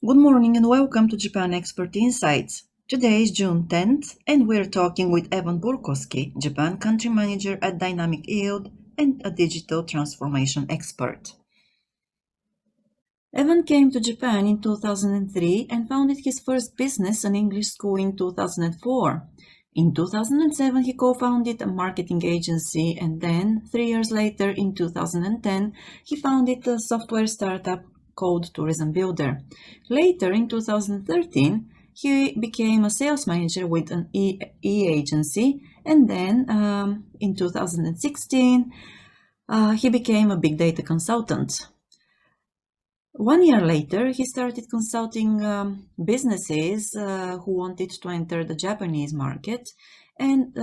Good morning and welcome to Japan Expert Insights. Today is June 10th and we're talking with Evan Burkosky, Japan Country Manager at Dynamic Yield and a digital transformation expert. Evan came to Japan in 2003 and founded his first business, an English school, in 2004. In 2007, he co-founded a marketing agency, and then, 3 years later, in 2010, he founded a software startup called Tourism Builder. Later, in 2013, he became a sales manager with an e-agency, and then in 2016, he became a big data consultant. 1 year later, he started consulting businesses who wanted to enter the Japanese market, and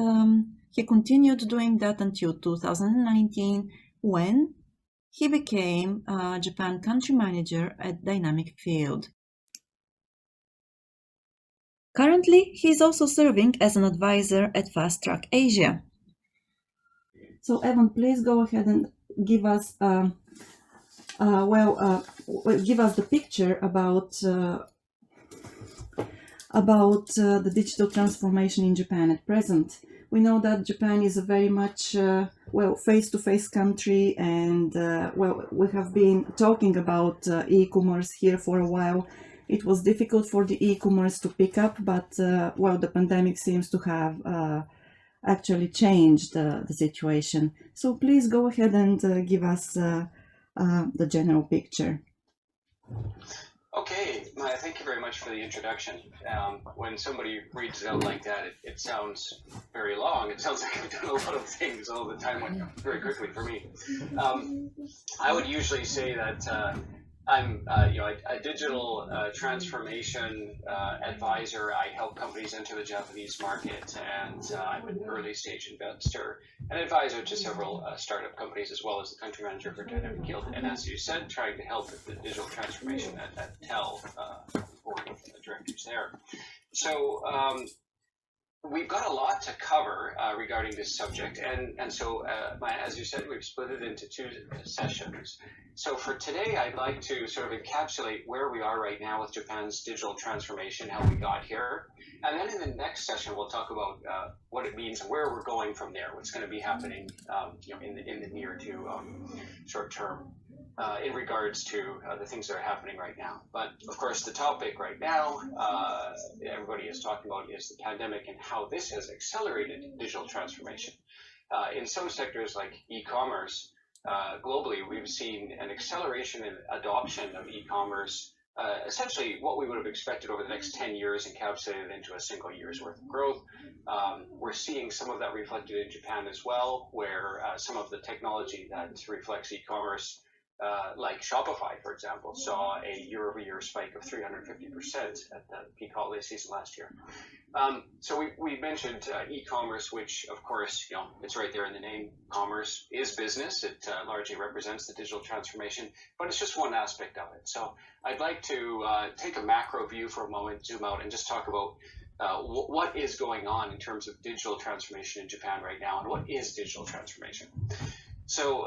he continued doing that until 2019, when he became Japan Country Manager at Dynamic Field. Currently, he is also serving as an advisor at Fast Track Asia. So, Evan, please go ahead and give us give us the picture about the digital transformation in Japan at present. We know that Japan is a very much face-to-face country, and we have been talking about e-commerce here for a while. It was difficult for the e-commerce to pick up, but the pandemic seems to have actually changed the situation. So please go ahead and give us the general picture. Okay, Maya, thank you very much for the introduction. When somebody reads it out like that, it sounds very long. It sounds like I've done a lot of things all the time, went very quickly for me. I would usually say that I'm a digital transformation advisor. I help companies enter the Japanese market, and I'm an early stage investor and advisor to several startup companies, as well as the country manager for Dynamic Yield. And as you said, trying to help with the digital transformation at TEL, board of directors there. So we've got a lot to cover regarding this subject, and so as you said, we've split it into two sessions. So for today, I'd like to sort of encapsulate where we are right now with Japan's digital transformation, how we got here, and then in the next session we'll talk about what it means and where we're going from there, what's going to be happening in the near to short term. In regards to the things that are happening right now. But of course, the topic right now, everybody is talking about, is the pandemic and how this has accelerated digital transformation. In some sectors like e-commerce, globally, we've seen an acceleration in adoption of e-commerce, essentially what we would have expected over the next 10 years encapsulated into a single year's worth of growth. We're seeing some of that reflected in Japan as well, where some of the technology that reflects e-commerce, like Shopify, for example, saw a year-over-year spike of 350% at the peak holiday season last year. So we mentioned e-commerce, which, of course, it's right there in the name. Commerce is business. It largely represents the digital transformation, but it's just one aspect of it. So I'd like to take a macro view for a moment, zoom out, and just talk about what is going on in terms of digital transformation in Japan right now, and what is digital transformation. So,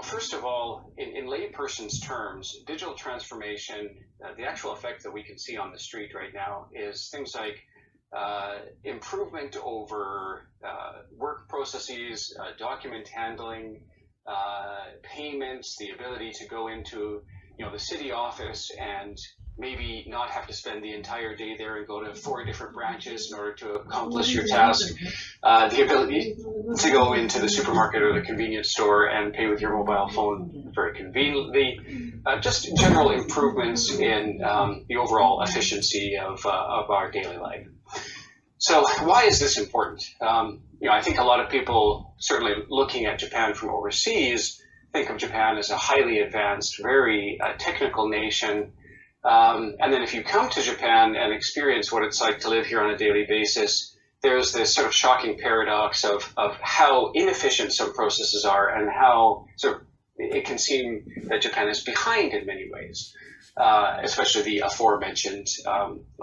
first of all, in layperson's terms, digital transformation, the actual effect that we can see on the street right now is things like improvement over work processes, document handling, payments, the ability to go into the city office and maybe not have to spend the entire day there and go to 4 different branches in order to accomplish your task. The ability to go into the supermarket or the convenience store and pay with your mobile phone very conveniently. Just general improvements in the overall efficiency of our daily life. So why is this important? I think a lot of people, certainly looking at Japan from overseas, think of Japan as a highly advanced, very technical nation. And then if you come to Japan and experience what it's like to live here on a daily basis, there's this sort of shocking paradox of how inefficient some processes are and how sort of it can seem that Japan is behind in many ways, especially the aforementioned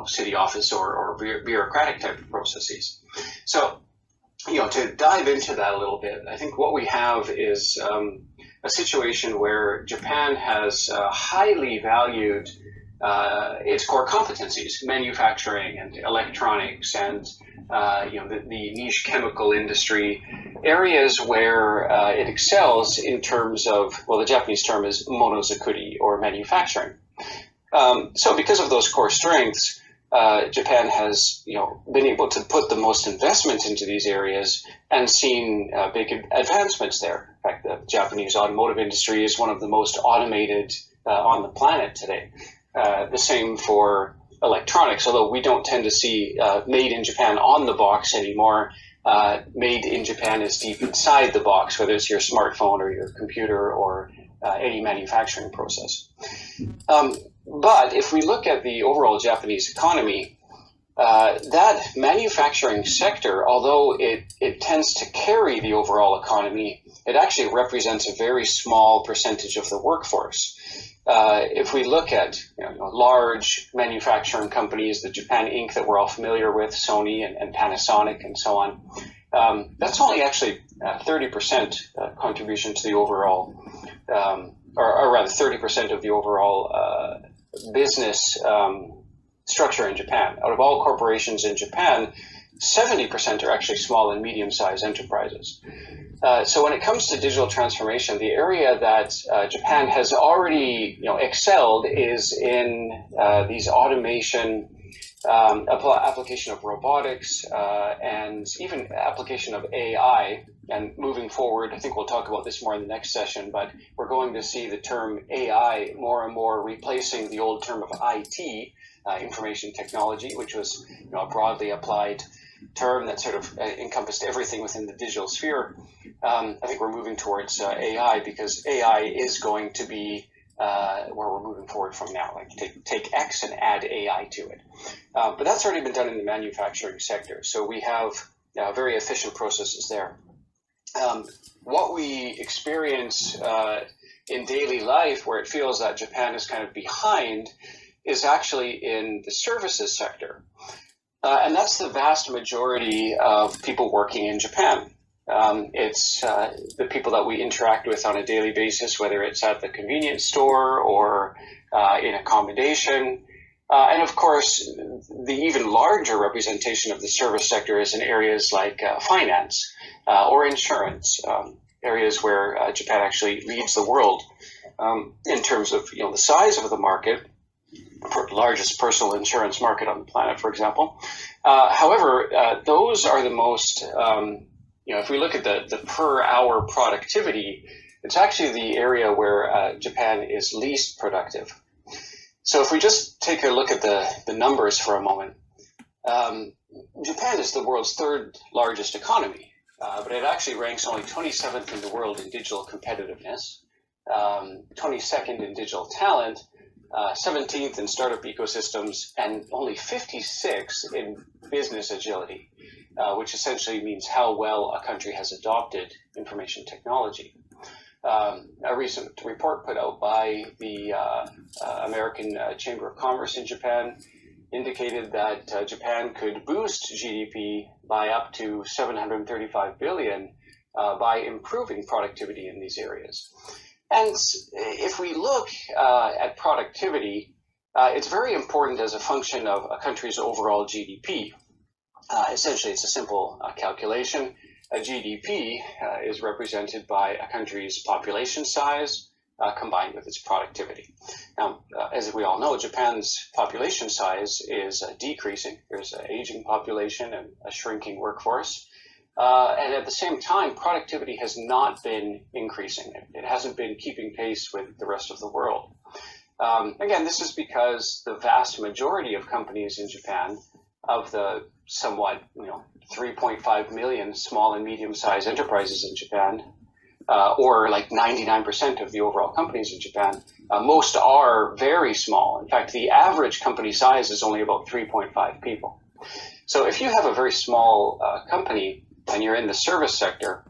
city office or bureaucratic type of processes. So, to dive into that a little bit, I think what we have is a situation where Japan has highly valued its core competencies, manufacturing and electronics and the niche chemical industry, areas where it excels in terms of, well, the Japanese term is monozukuri, or manufacturing. So because of those core strengths, Japan has been able to put the most investment into these areas and seen big advancements there. In fact, the Japanese automotive industry is one of the most automated on the planet today. The same for electronics, although we don't tend to see made in Japan on the box anymore. Made in Japan is deep inside the box, whether it's your smartphone or your computer or any manufacturing process. But if we look at the overall Japanese economy, that manufacturing sector, although it tends to carry the overall economy, it actually represents a very small percentage of the workforce. If we look at large manufacturing companies, the Japan Inc. that we're all familiar with, Sony and Panasonic and so on, that's only actually 30% contribution to the overall, or rather 30% of the overall business structure in Japan. Out of all corporations in Japan, 70% are actually small and medium-sized enterprises. So when it comes to digital transformation, the area that Japan has already excelled is in these automation, application of robotics, and even application of AI. And moving forward, I think we'll talk about this more in the next session, but we're going to see the term AI more and more replacing the old term of IT, information technology, which was a broadly applied term that sort of encompassed everything within the digital sphere. I think we're moving towards AI because AI is going to be where we're moving forward from now. Like take X and add AI to it. But that's already been done in the manufacturing sector. So we have very efficient processes there. What we experience in daily life where it feels that Japan is kind of behind is actually in the services sector. And that's the vast majority of people working in Japan. It's the people that we interact with on a daily basis, whether it's at the convenience store or in accommodation. And of course, the even larger representation of the service sector is in areas like finance or insurance, areas where Japan actually leads the world in terms of the size of the market. Largest personal insurance market on the planet, for example. However, those are the most, if we look at the per hour productivity, it's actually the area where Japan is least productive. So if we just take a look at the numbers for a moment, Japan is the world's third largest economy, but it actually ranks only 27th in the world in digital competitiveness, 22nd in digital talent, 17th in startup ecosystems, and only 56th in business agility, which essentially means how well a country has adopted information technology. A recent report put out by the American Chamber of Commerce in Japan indicated that Japan could boost GDP by up to 735 billion by improving productivity in these areas. And if we look at productivity, it's very important as a function of a country's overall GDP. Essentially, it's a simple calculation. A GDP is represented by a country's population size combined with its productivity. Now, as we all know, Japan's population size is decreasing. There's an aging population and a shrinking workforce. And at the same time, productivity has not been increasing. It hasn't been keeping pace with the rest of the world. Again, this is because the vast majority of companies in Japan, of the somewhat 3.5 million small and medium-sized enterprises in Japan, or like 99% of the overall companies in Japan, most are very small. In fact, the average company size is only about 3.5 people. So if you have a very small company, and you're in the service sector,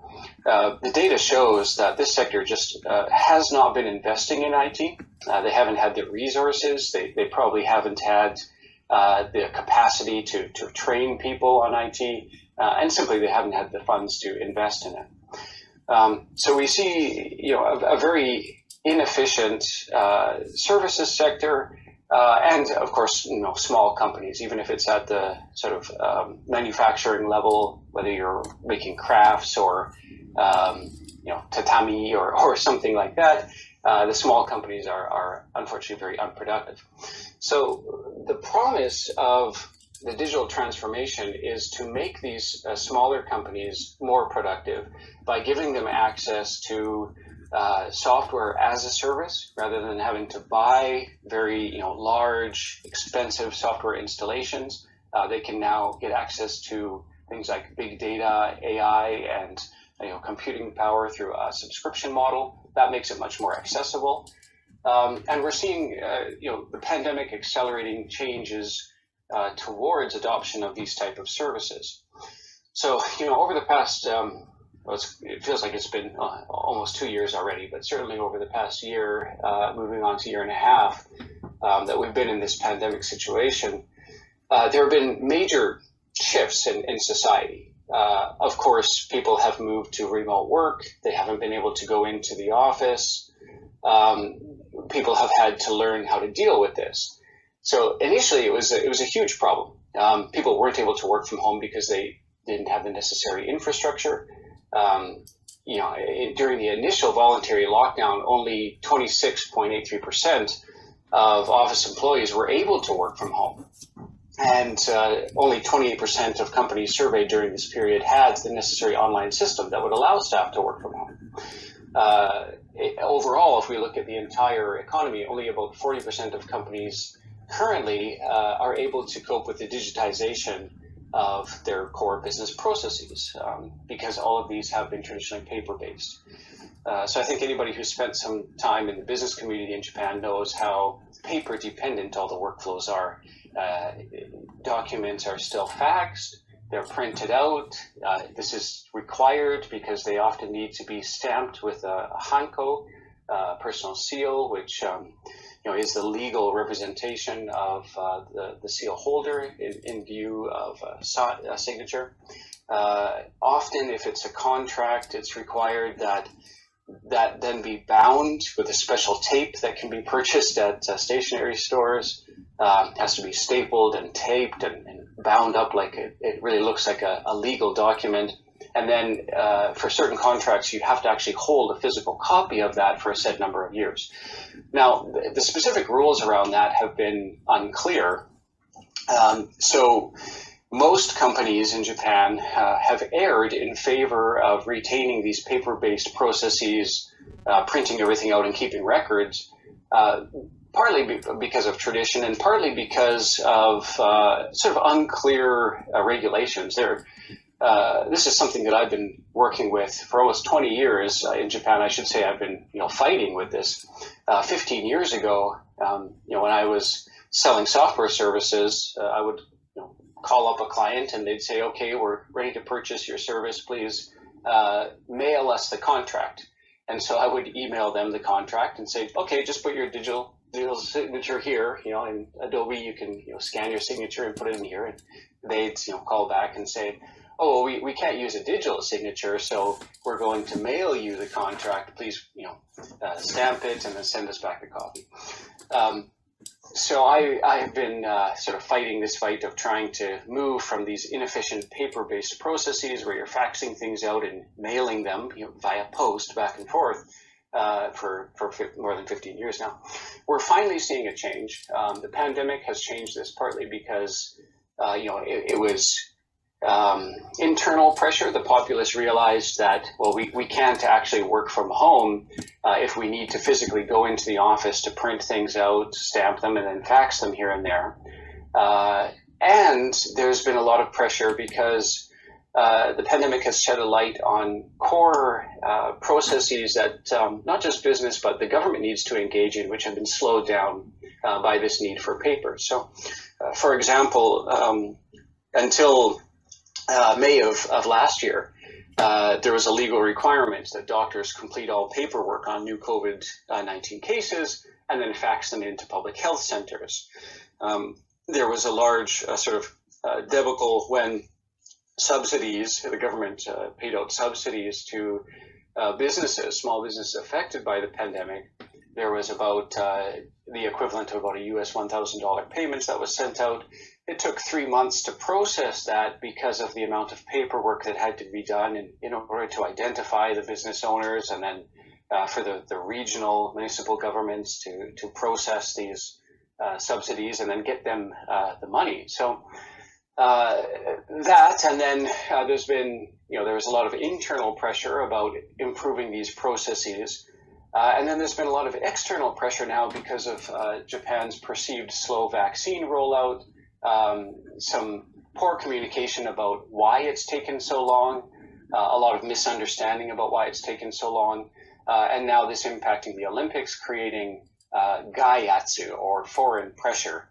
the data shows that this sector just has not been investing in IT. They haven't had the resources. They probably haven't had the capacity to train people on IT, and simply they haven't had the funds to invest in it. So we see, a very inefficient services sector, And of course, small companies, even if it's at the sort of manufacturing level, whether you're making crafts or tatami or something like that, the small companies are unfortunately very unproductive. So the promise of the digital transformation is to make these smaller companies more productive by giving them access to software as a service rather than having to buy very large, expensive software installations. They can now get access to things like big data, AI, and computing power through a subscription model. That makes it much more accessible. And we're seeing the pandemic accelerating changes towards adoption of these type of services. So over the past it feels like it's been almost 2 years already, but certainly over the past year, moving on to a year and a half, that we've been in this pandemic situation, there have been major shifts in society. Of course, people have moved to remote work. They haven't been able to go into the office. People have had to learn how to deal with this. So initially, it was a huge problem. People weren't able to work from home because they didn't have the necessary infrastructure. During the initial voluntary lockdown, only 26.83% of office employees were able to work from home. And only 28% of companies surveyed during this period had the necessary online system that would allow staff to work from home. Overall, if we look at the entire economy, only about 40% of companies currently are able to cope with the digitization of their core business processes, because all of these have been traditionally paper-based. So I think anybody who's spent some time in the business community in Japan knows how paper-dependent all the workflows are. Documents are still faxed, they're printed out. This is required because they often need to be stamped with a hanko, personal seal, which is the legal representation of the seal holder in view of a signature. Often, if it's a contract, it's required that then be bound with a special tape that can be purchased at stationery stores. Has to be stapled and taped and bound up like it really looks like a legal document. And then for certain contracts, you have to actually hold a physical copy of that for a set number of years. Now, the specific rules around that have been unclear. So most companies in Japan have erred in favor of retaining these paper-based processes, printing everything out and keeping records, partly because of tradition and partly because of sort of unclear regulations. This is something that I've been working with for almost 20 years in Japan. I should say I've been fighting with this. 15 years ago, when I was selling software services, I would call up a client and they'd say, okay, we're ready to purchase your service. Please mail us the contract. And so I would email them the contract and say, okay, just put your digital signature here. In Adobe, you can scan your signature and put it in here. And they'd call back and say, oh, well, we can't use a digital signature, so we're going to mail you the contract. Please, stamp it and then send us back the copy. So I have been sort of fighting this fight of trying to move from these inefficient paper-based processes where you're faxing things out and mailing them via post back and forth for more than 15 years now. We're finally seeing a change. The pandemic has changed this partly because it was internal pressure. The populace realized that, well, we can't actually work from home if we need to physically go into the office to print things out, stamp them, and then fax them here and there. And there's been a lot of pressure because the pandemic has shed a light on core processes that not just business, but the government needs to engage in, which have been slowed down by this need for paper. So, for example, until May of last year, there was a legal requirement that doctors complete all paperwork on new COVID-19 cases and then fax them into public health centers. There was a large debacle when subsidies, the government paid out subsidies to businesses, small businesses affected by the pandemic. There was about the equivalent of about a US $1,000 payments that was sent out. It took 3 months to process that because of the amount of paperwork that had to be done in order to identify the business owners, and then for the regional municipal governments to process these subsidies and then get them the money. So that, and then there's been, there was a lot of internal pressure about improving these processes. And then there's been a lot of external pressure now because of Japan's perceived slow vaccine rollout, some poor communication about why it's taken so long, a lot of misunderstanding about why it's taken so long, and now this impacting the Olympics, creating gaiatsu, or foreign pressure.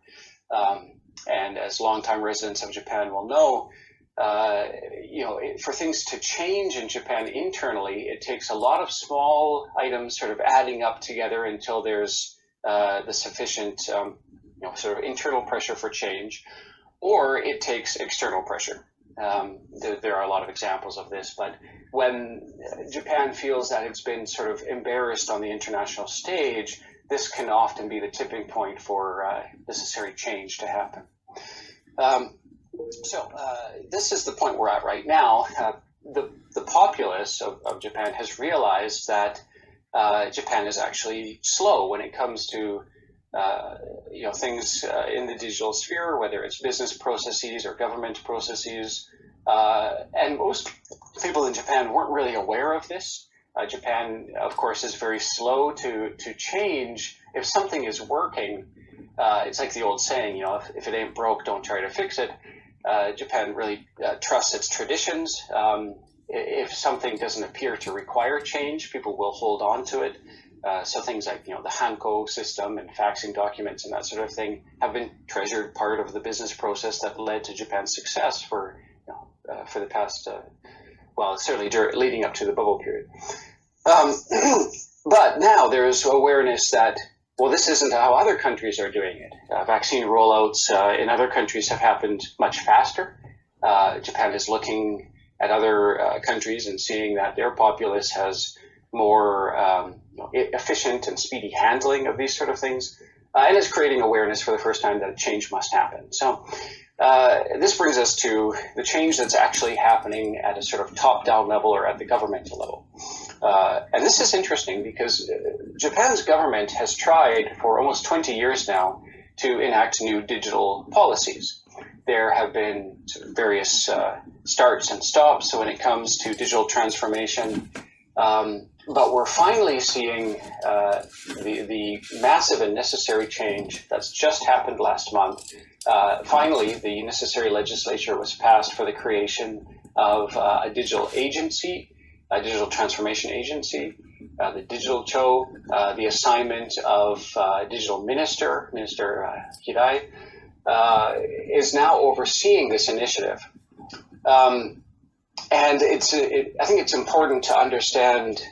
And as longtime residents of Japan will know, for things to change in Japan internally, it takes a lot of small items sort of adding up together until there's the sufficient, sort of internal pressure for change, or it takes external pressure. There are a lot of examples of this, but when Japan feels that it's been sort of embarrassed on the international stage, this can often be the tipping point for necessary change to happen. So this is the point we're at right now. The populace of Japan has realized that Japan is actually slow when it comes to things in the digital sphere, whether it's business processes or government processes. And most people in Japan weren't really aware of this. Japan, of course, is very slow to change. If something is working, it's like the old saying, if it ain't broke, don't try to fix it. Japan really trusts its traditions. If something doesn't appear to require change, people will hold on to it. So things like, the Hanko system and faxing documents and that sort of thing have been treasured part of the business process that led to Japan's success for the past, certainly leading up to the bubble period. But now there is awareness that, this isn't how other countries are doing it. Vaccine rollouts in other countries have happened much faster. Japan is looking at other countries and seeing that their populace has more efficient and speedy handling of these sort of things, and is creating awareness for the first time that a change must happen. So this brings us to the change that's actually happening at a sort of top-down level or at the governmental level. And this is interesting because Japan's government has tried for almost 20 years now to enact new digital policies. There have been various starts and stops when it comes to digital transformation. But we're finally seeing the massive and necessary change that's just happened last month. Finally, the necessary legislature was passed for the creation of a digital agency, a digital transformation agency, the Digital Cho, the assignment of digital Minister Hirai, is now overseeing this initiative. And I think it's important to understand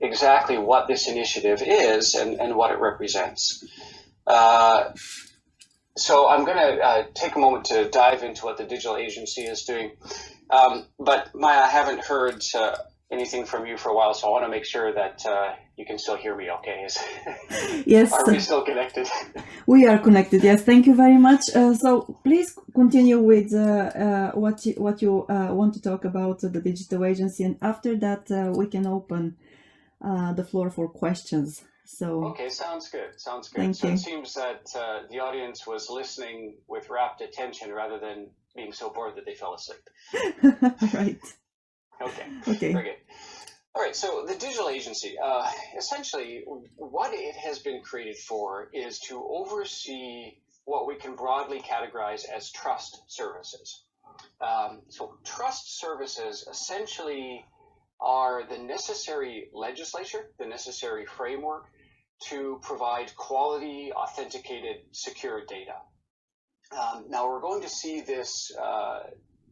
exactly what this initiative is and what it represents. So I'm going to take a moment to dive into what the digital agency is doing. But Maya, I haven't heard anything from you for a while, so I want to make sure that you can still hear me okay. Yes. Are we still connected? We are connected, yes. Thank you very much. So please continue with what you want to talk about the digital agency, and after that we can open the floor for questions. So okay, sounds good. Thank so you. It seems that the audience was listening with rapt attention rather than being so bored that they fell asleep. Right. Okay. Very good. All right, so the digital agency, essentially what it has been created for is to oversee what we can broadly categorize as trust services. So trust services essentially are the necessary legislature, the necessary framework to provide quality, authenticated, secure data. Now we're going to see this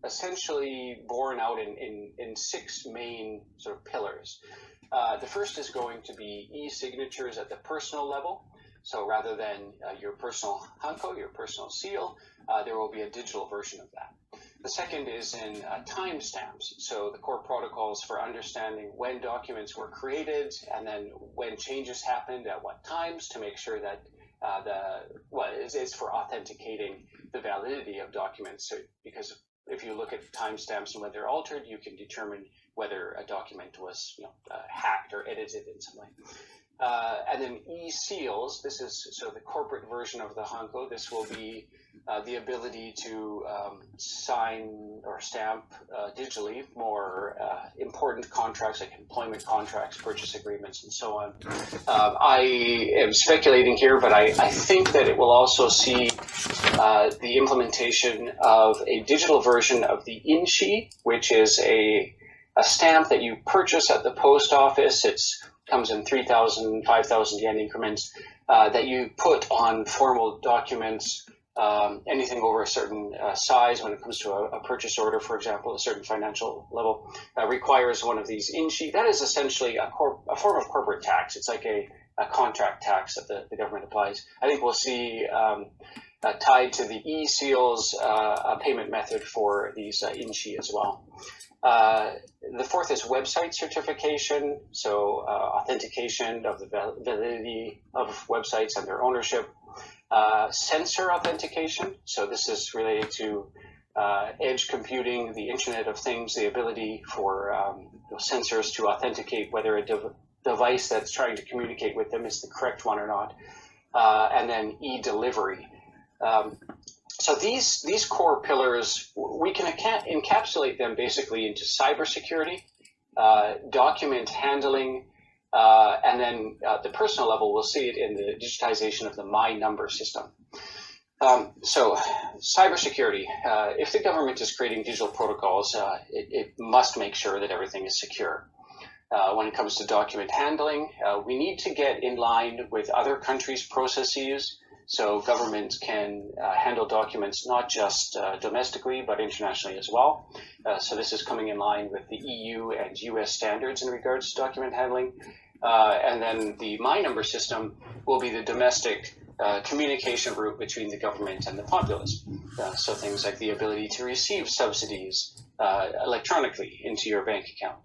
essentially borne out in six main sort of pillars. The first is going to be e-signatures at the personal level. So rather than your personal Hanko, your personal seal, there will be a digital version of that. The second is in timestamps. So the core protocols for understanding when documents were created and then when changes happened at what times to make sure that is for authenticating the validity of documents. So, because if you look at timestamps and when they're altered, you can determine whether a document was hacked or edited in some way. And then e-seals, this is sort of the corporate version of the Hanko. This will be the ability to sign or stamp digitally more important contracts like employment contracts, purchase agreements, and so on. I am speculating here, but I think that it will also see the implementation of a digital version of the inshi, which is a stamp that you purchase at the post office. It comes in 3,000, 5,000 yen increments that you put on formal documents. Anything over a certain size when it comes to a purchase order, for example, a certain financial level, requires one of these inshi. That is essentially a form of corporate tax. It's like a contract tax that the government applies. I think we'll see tied to the e-seals a payment method for these inshi as well. The fourth is website certification, so authentication of the validity of websites and their ownership. Sensor authentication, so this is related to edge computing, the Internet of Things, the ability for sensors to authenticate whether a device that's trying to communicate with them is the correct one or not. And then e-delivery. So these core pillars, we can encapsulate them basically into cybersecurity, document handling, and then at the personal level, we'll see it in the digitization of the My Number system. So cybersecurity, if the government is creating digital protocols, it must make sure that everything is secure. When it comes to document handling, we need to get in line with other countries' processes so governments can handle documents not just domestically, but internationally as well. So this is coming in line with the EU and US standards in regards to document handling. And then the My Number system will be the domestic communication route between the government and the populace. So things like the ability to receive subsidies electronically into your bank account,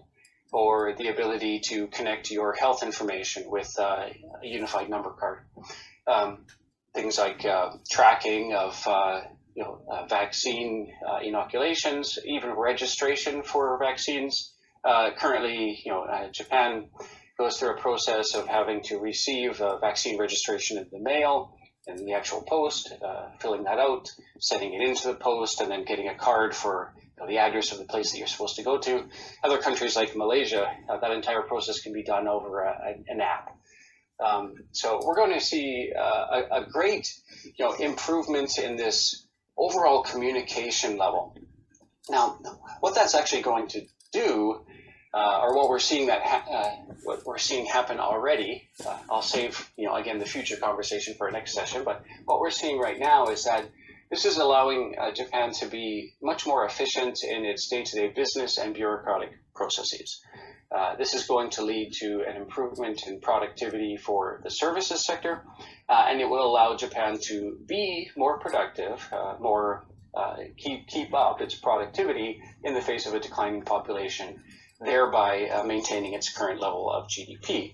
or the ability to connect your health information with a unified number card. Things like tracking of vaccine inoculations, even registration for vaccines. Currently, Japan goes through a process of having to receive vaccine registration in the mail, in the actual post, filling that out, sending it into the post, and then getting a card for the address of the place that you're supposed to go to. Other countries like Malaysia, that entire process can be done over an app. So we're going to see a great improvement in this overall communication level. Now, what that's actually going to do, or what we're seeing happen already, I'll save again the future conversation for our next session. But what we're seeing right now is that this is allowing Japan to be much more efficient in its day-to-day business and bureaucratic processes. This is going to lead to an improvement in productivity for the services sector, and it will allow Japan to be more productive, keep up its productivity in the face of a declining population, thereby maintaining its current level of GDP.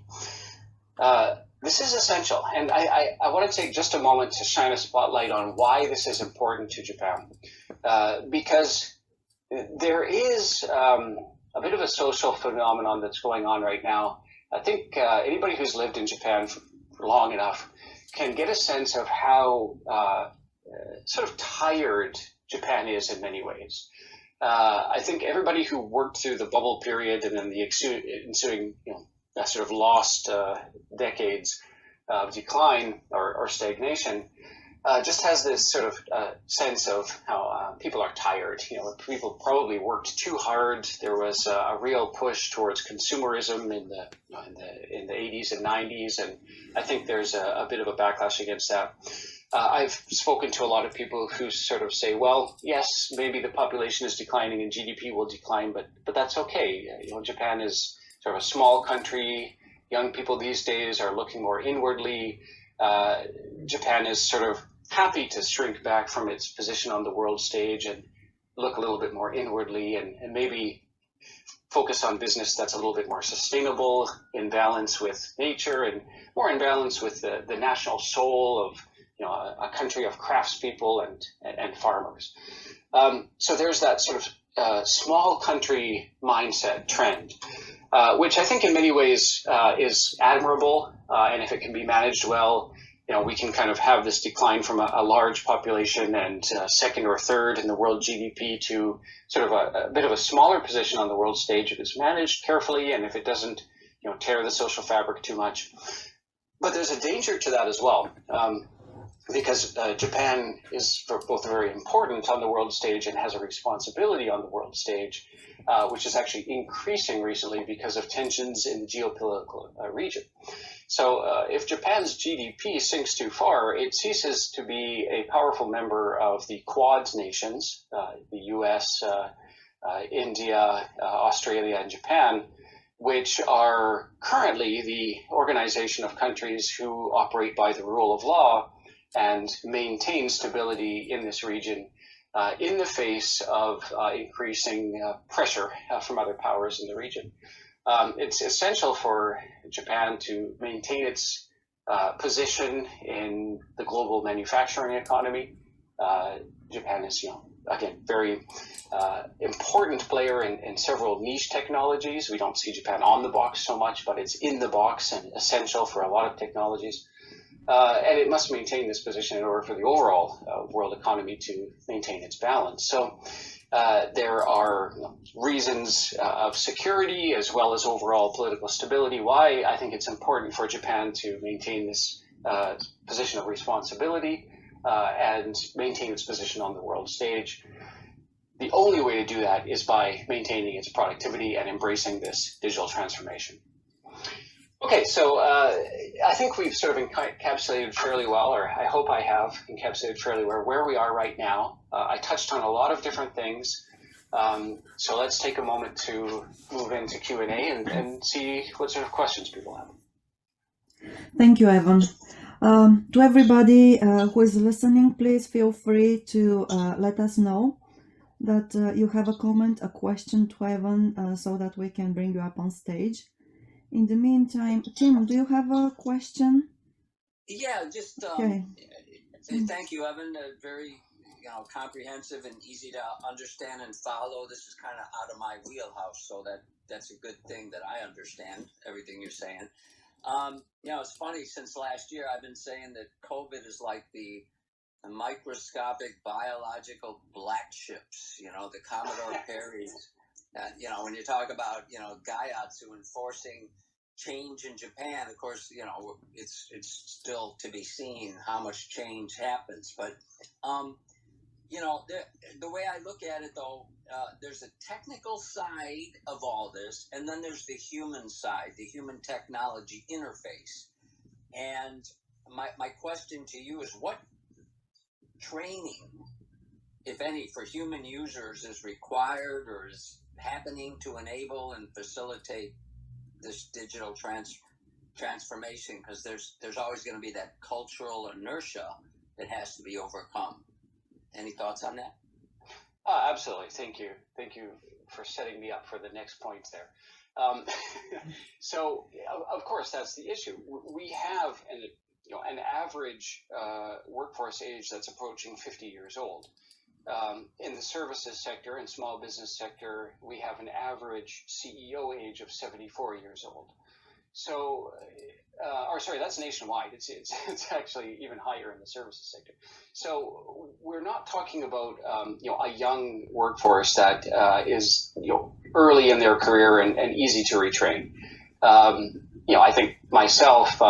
This is essential, and I want to take just a moment to shine a spotlight on why this is important to Japan, because there is a bit of a social phenomenon that's going on right now. I think anybody who's lived in Japan for long enough can get a sense of how sort of tired Japan is in many ways. I think everybody who worked through the bubble period and then the ensuing, that sort of lost decades of decline or stagnation just has this sort of sense of how people are tired. People probably worked too hard. There was a real push towards consumerism in the 80s and 90s, and I think there's a bit of a backlash against that. I've spoken to a lot of people who sort of say, well, yes, maybe the population is declining and GDP will decline, but that's okay. Japan is sort of a small country. Young people these days are looking more inwardly. Japan is sort of happy to shrink back from its position on the world stage and look a little bit more inwardly and maybe focus on business that's a little bit more sustainable, in balance with nature, and more in balance with the national soul of a country of craftspeople and farmers. So there's that sort of small country mindset trend, which I think in many ways is admirable, and if it can be managed well, we can kind of have this decline from a large population and second or third in the world GDP to sort of a bit of a smaller position on the world stage if it's managed carefully and if it doesn't tear the social fabric too much. But there's a danger to that as well, because Japan is both very important on the world stage and has a responsibility on the world stage, which is actually increasing recently because of tensions in the geopolitical region. So if Japan's GDP sinks too far, it ceases to be a powerful member of the Quad nations, the US, India, Australia, and Japan, which are currently the organization of countries who operate by the rule of law and maintain stability in this region in the face of increasing pressure from other powers in the region. It's essential for Japan to maintain its position in the global manufacturing economy. Japan is, again, very important player in several niche technologies. We don't see Japan on the box so much, but it's in the box and essential for a lot of technologies. And it must maintain this position in order for the overall world economy to maintain its balance. So there are reasons of security as well as overall political stability why I think it's important for Japan to maintain this position of responsibility and maintain its position on the world stage. The only way to do that is by maintaining its productivity and embracing this digital transformation. Okay, so I think we've sort of encapsulated fairly well, or I hope I have encapsulated fairly well where we are right now. I touched on a lot of different things. So let's take a moment to move into Q&A and see what sort of questions people have. Thank you, Evan. To everybody who is listening, please feel free to let us know that you have a comment, a question to Evan, so that we can bring you up on stage. In the meantime, Tim, do you have a question? Yeah, just thank you, Evan. Very comprehensive and easy to understand and follow. This is kind of out of my wheelhouse, so that's a good thing that I understand everything you're saying. It's funny, since last year I've been saying that COVID is like the microscopic biological black ships, the Commodore Perry's. When you talk about, Gaiatsu enforcing change in Japan, of course, it's still to be seen how much change happens. But, the way I look at it, though, there's a technical side of all this, and then there's the human side, the human technology interface. And my question to you is, what training, if any, for human users is required or is happening to enable and facilitate this digital transformation? Because there's always going to be that cultural inertia that has to be overcome. Any thoughts on that? Absolutely. Thank you for setting me up for the next point there. So of course that's the issue. We have an average workforce age that's approaching 50 years old. In the services sector and small business sector, we have an average CEO age of 74 years old. So, that's nationwide. It's actually even higher in the services sector. So we're not talking about a young workforce that is early in their career and easy to retrain. I think myself,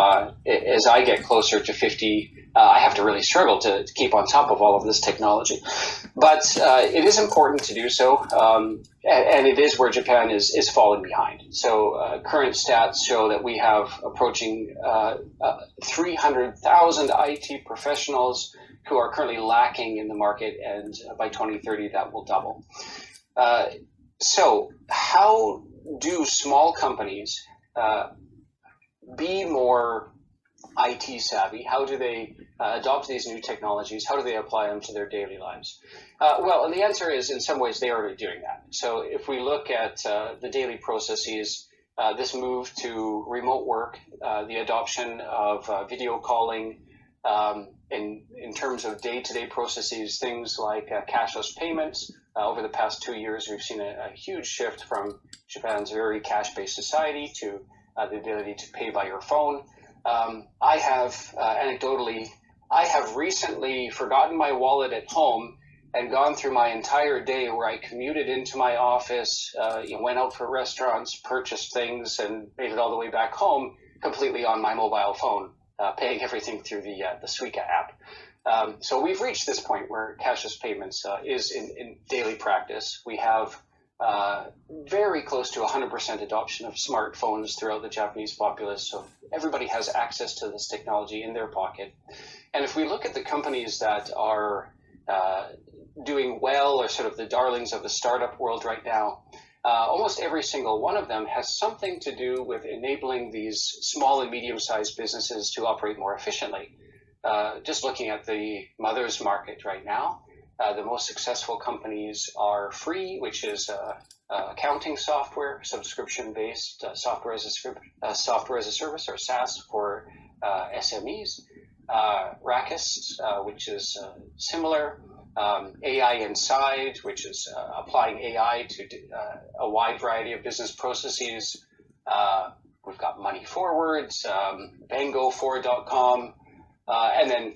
as I get closer to 50, I have to really struggle to keep on top of all of this technology. But it is important to do so, and it is where Japan is falling behind. So current stats show that we have approaching 300,000 IT professionals who are currently lacking in the market, and by 2030 that will double. So how do small companies be more IT savvy? How do they adopt these new technologies? How do they apply them to their daily lives? Well, and the answer is in some ways they are already doing that. So if we look at the daily processes, this move to remote work, the adoption of video calling, in terms of day-to-day processes, things like cashless payments. Over the past 2 years, we've seen a huge shift from Japan's very cash-based society to the ability to pay by your phone. I have, anecdotally, I have recently forgotten my wallet at home and gone through my entire day where I commuted into my office, went out for restaurants, purchased things, and made it all the way back home completely on my mobile phone, paying everything through the Suica app. So we've reached this point where cashless payments is in daily practice. We have very close to 100% adoption of smartphones throughout the Japanese populace. So everybody has access to this technology in their pocket. And if we look at the companies that are doing well, or sort of the darlings of the startup world right now, almost every single one of them has something to do with enabling these small and medium-sized businesses to operate more efficiently. Just looking at the mother's market right now, the most successful companies are Free, which is accounting software, subscription-based software as a service, or SaaS for SMEs. Rakus, which is similar. AI Inside, which is applying AI to a wide variety of business processes. We've got Money Forwards, Bango4.com, and then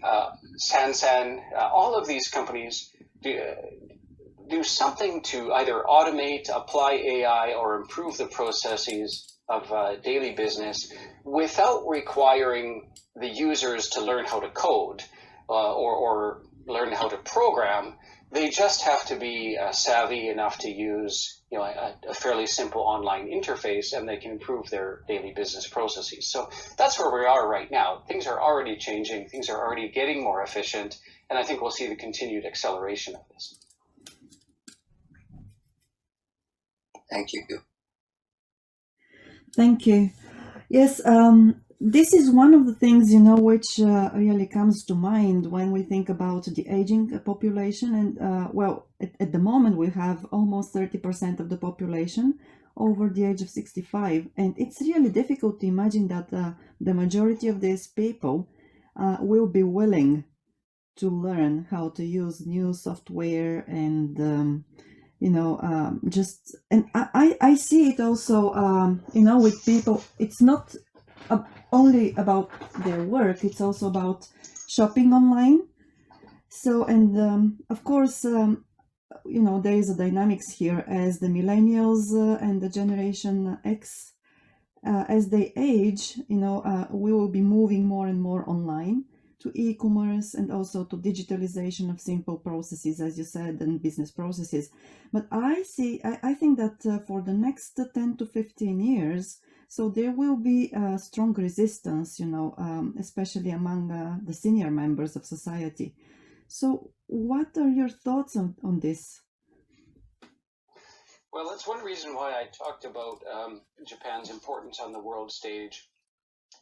Sansan. All of these companies do something to either automate, apply AI, or improve the processes of daily business without requiring the users to learn how to code or learn how to program. They just have to be savvy enough to use a fairly simple online interface, and they can improve their daily business processes. So that's where we are right now. Things are already changing. Things are already getting more efficient, and I think we'll see the continued acceleration of this. Thank you. Thank you. Yes, this is one of the things, which really comes to mind when we think about the aging population. And well, at the moment, we have almost 30% of the population over the age of 65. And it's really difficult to imagine that the majority of these people will be willing to learn how to use new software and and I see it also, with people. It's not only about their work, it's also about shopping online. So, and of course, there is a dynamics here as the millennials and the Generation X, as they age, we will be moving more and more online to e-commerce and also to digitalization of simple processes, as you said, and business processes. But I think that for the next 10 to 15 years, so there will be a strong resistance, especially among the senior members of society. So what are your thoughts on this? Well, that's one reason why I talked about Japan's importance on the world stage,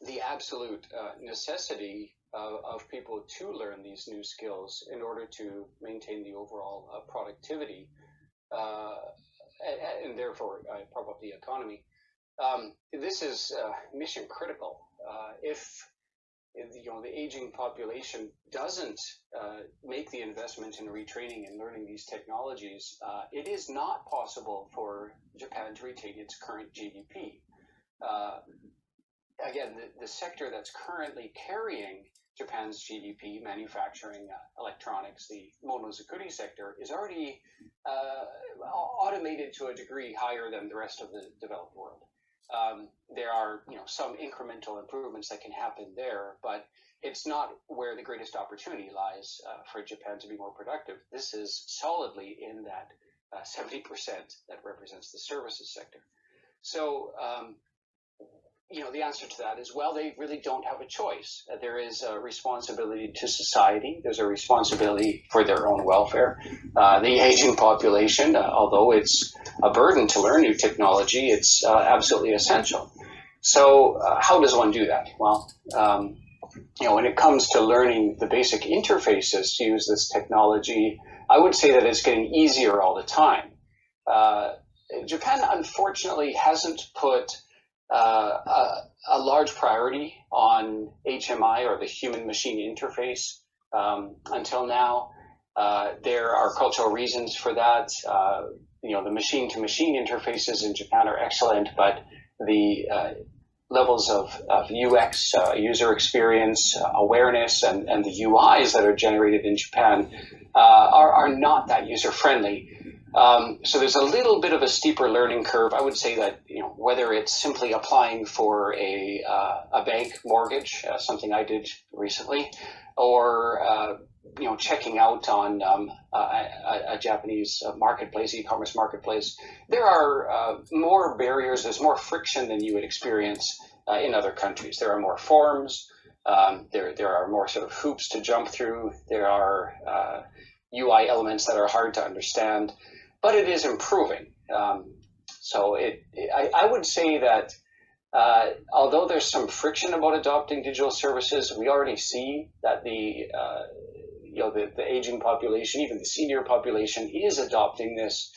the absolute necessity of people to learn these new skills in order to maintain the overall productivity and therefore prop up the economy. This is mission critical. If the aging population doesn't make the investment in retraining and learning these technologies, it is not possible for Japan to retain its current GDP. Again, the sector that's currently carrying Japan's GDP, manufacturing, electronics, the monozukuri sector, is already automated to a degree higher than the rest of the developed world. There are some incremental improvements that can happen there, but it's not where the greatest opportunity lies for Japan to be more productive. This is solidly in that 70% that represents the services sector. So the answer to that is, well, they really don't have a choice. There is a responsibility to society. There's a responsibility for their own welfare. The aging population, although it's a burden to learn new technology, it's absolutely essential. So how does one do that? Well, when it comes to learning the basic interfaces to use this technology, I would say that it's getting easier all the time. Japan, unfortunately, hasn't put a large priority on HMI, or the human-machine interface, until now. There are cultural reasons for that. The machine-to-machine interfaces in Japan are excellent, but the levels of UX, user experience, awareness, and the UIs that are generated in Japan are not that user-friendly. So there's a little bit of a steeper learning curve. I would say that whether it's simply applying for a bank mortgage, something I did recently, or checking out on a Japanese marketplace, e-commerce marketplace, there are more barriers. There's more friction than you would experience in other countries. There are more forms. There are more sort of hoops to jump through. There are UI elements that are hard to understand, but it is improving. So I would say that although there's some friction about adopting digital services, we already see that the aging population, even the senior population, is adopting this.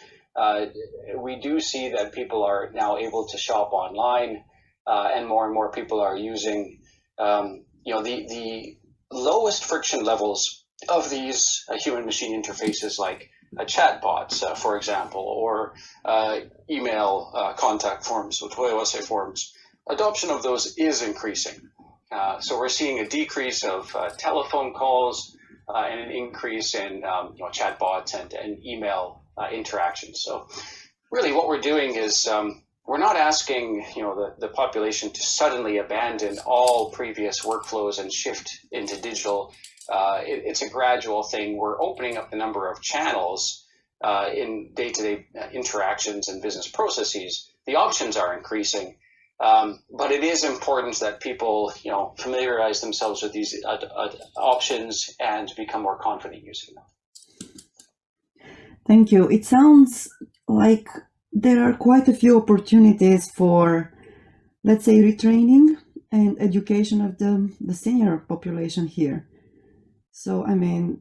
We do see that people are now able to shop online, and more people are using, the lowest friction levels of these human-machine interfaces, like chatbots, for example, or email contact forms, or toiwase forms. Adoption of those is increasing. So we're seeing a decrease of telephone calls, and an increase in chatbots and email interactions. So really what we're doing is we're not asking the population to suddenly abandon all previous workflows and shift into digital. It's a gradual thing. We're opening up the number of channels in day-to-day interactions and business processes. The options are increasing. But it is important that people, familiarize themselves with these options and become more confident using them. Thank you. It sounds like there are quite a few opportunities for, let's say, retraining and education of the senior population here. So, I mean,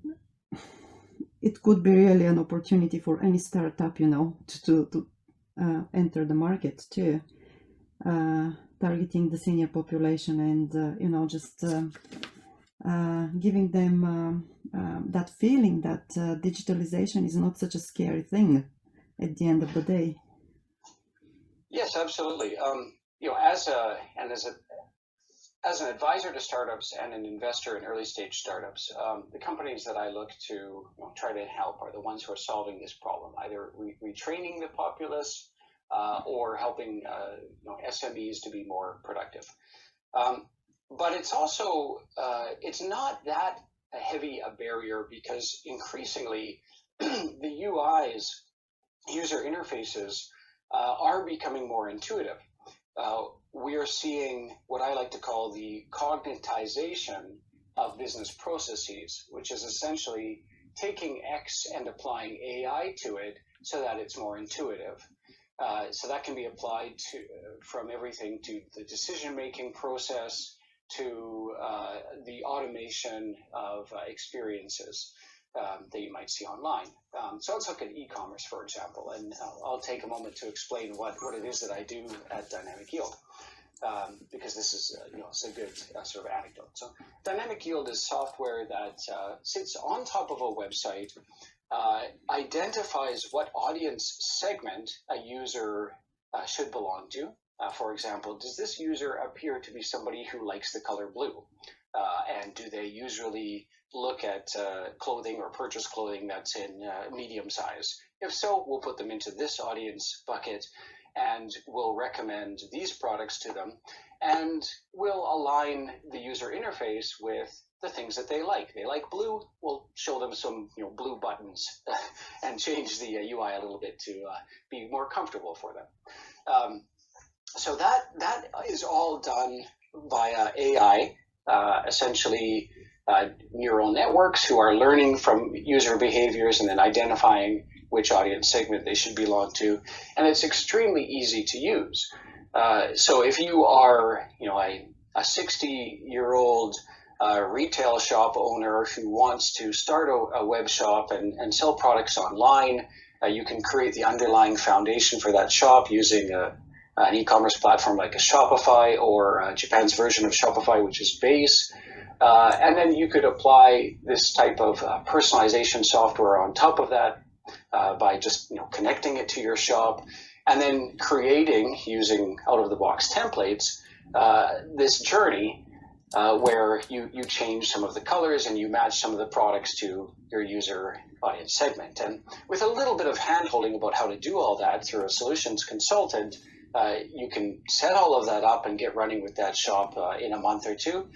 it could be really an opportunity for any startup, to enter the market too. Targeting the senior population and just giving them that feeling that digitalization is not such a scary thing at the end of the day. Yes, absolutely. As an advisor to startups and an investor in early stage startups, the companies that I look to try to help are the ones who are solving this problem, either retraining the populace, or helping SMEs to be more productive. But it's also, it's not that heavy a barrier, because increasingly the UIs, user interfaces, are becoming more intuitive. We are seeing what I like to call the cognitization of business processes, which is essentially taking X and applying AI to it so that it's more intuitive. So that can be applied to from everything to the decision-making process to the automation of experiences that you might see online. So let's look at e-commerce, for example, and I'll take a moment to explain what it is that I do at Dynamic Yield, because this is it's a good sort of anecdote. So Dynamic Yield is software that sits on top of a website, identifies what audience segment a user should belong to. For example, does this user appear to be somebody who likes the color blue? And do they usually look at clothing or purchase clothing that's in medium size? If so, we'll put them into this audience bucket, and we'll recommend these products to them, and we'll align the user interface with the things that they like. They like blue, we'll show them some blue buttons and change the UI a little bit to be more comfortable for them. So that is all done via AI, essentially neural networks who are learning from user behaviors and then identifying which audience segment they should belong to. And it's extremely easy to use. So if you are a 60-year-old retail shop owner who wants to start a web shop and sell products online. You can create the underlying foundation for that shop using an e-commerce platform like a Shopify or Japan's version of Shopify, which is Base. And then you could apply this type of personalization software on top of that by just connecting it to your shop, and then creating, using out-of-the-box templates, this journey where you change some of the colors and you match some of the products to your user audience segment. And with a little bit of hand-holding about how to do all that through a solutions consultant, you can set all of that up and get running with that shop in a month or two,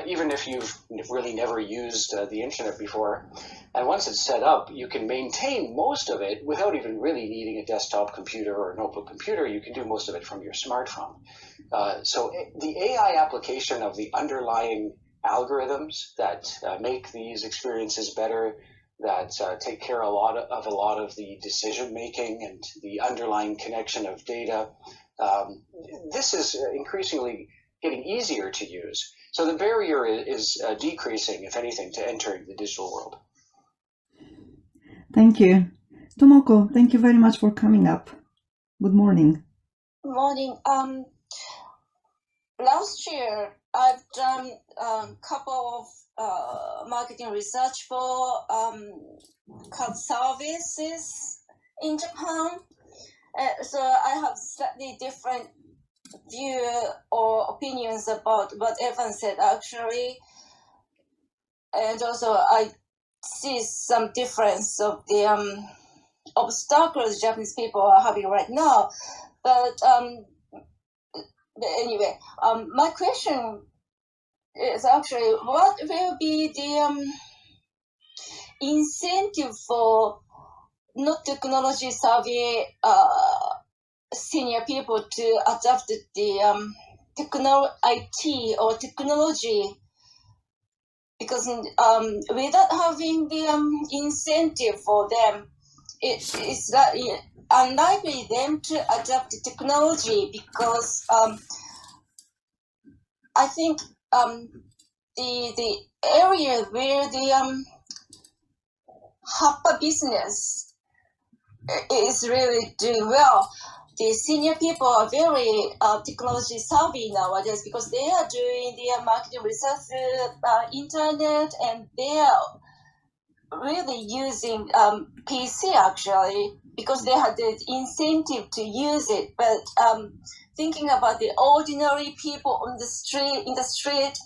even if you've really never used the internet before. And once it's set up, you can maintain most of it without even really needing a desktop computer or a notebook computer. You can do most of it from your smartphone. So the AI application of the underlying algorithms that make these experiences better, that take care of a lot of the decision making and the underlying connection of data, this is increasingly getting easier to use. So the barrier is decreasing, if anything, to entering the digital world. Thank you. Tomoko, thank you very much for coming up. Good morning. Good morning. Last year, I've done a couple of marketing research for cloud services in Japan. So I have slightly different view or opinions about what Evan said, actually. And also, I see some difference of the obstacles Japanese people are having right now. But anyway, my question is actually, what will be the incentive for not technology savvy senior people to adopt the IT or technology? Because without having the incentive for them, it's unlikely them to adopt the technology, because I think the area where the Happa business is really doing well, the senior people are very technology savvy nowadays, because they are doing their marketing research through internet, and they are really using PC actually, because they had the incentive to use it. But thinking about the ordinary people on the street,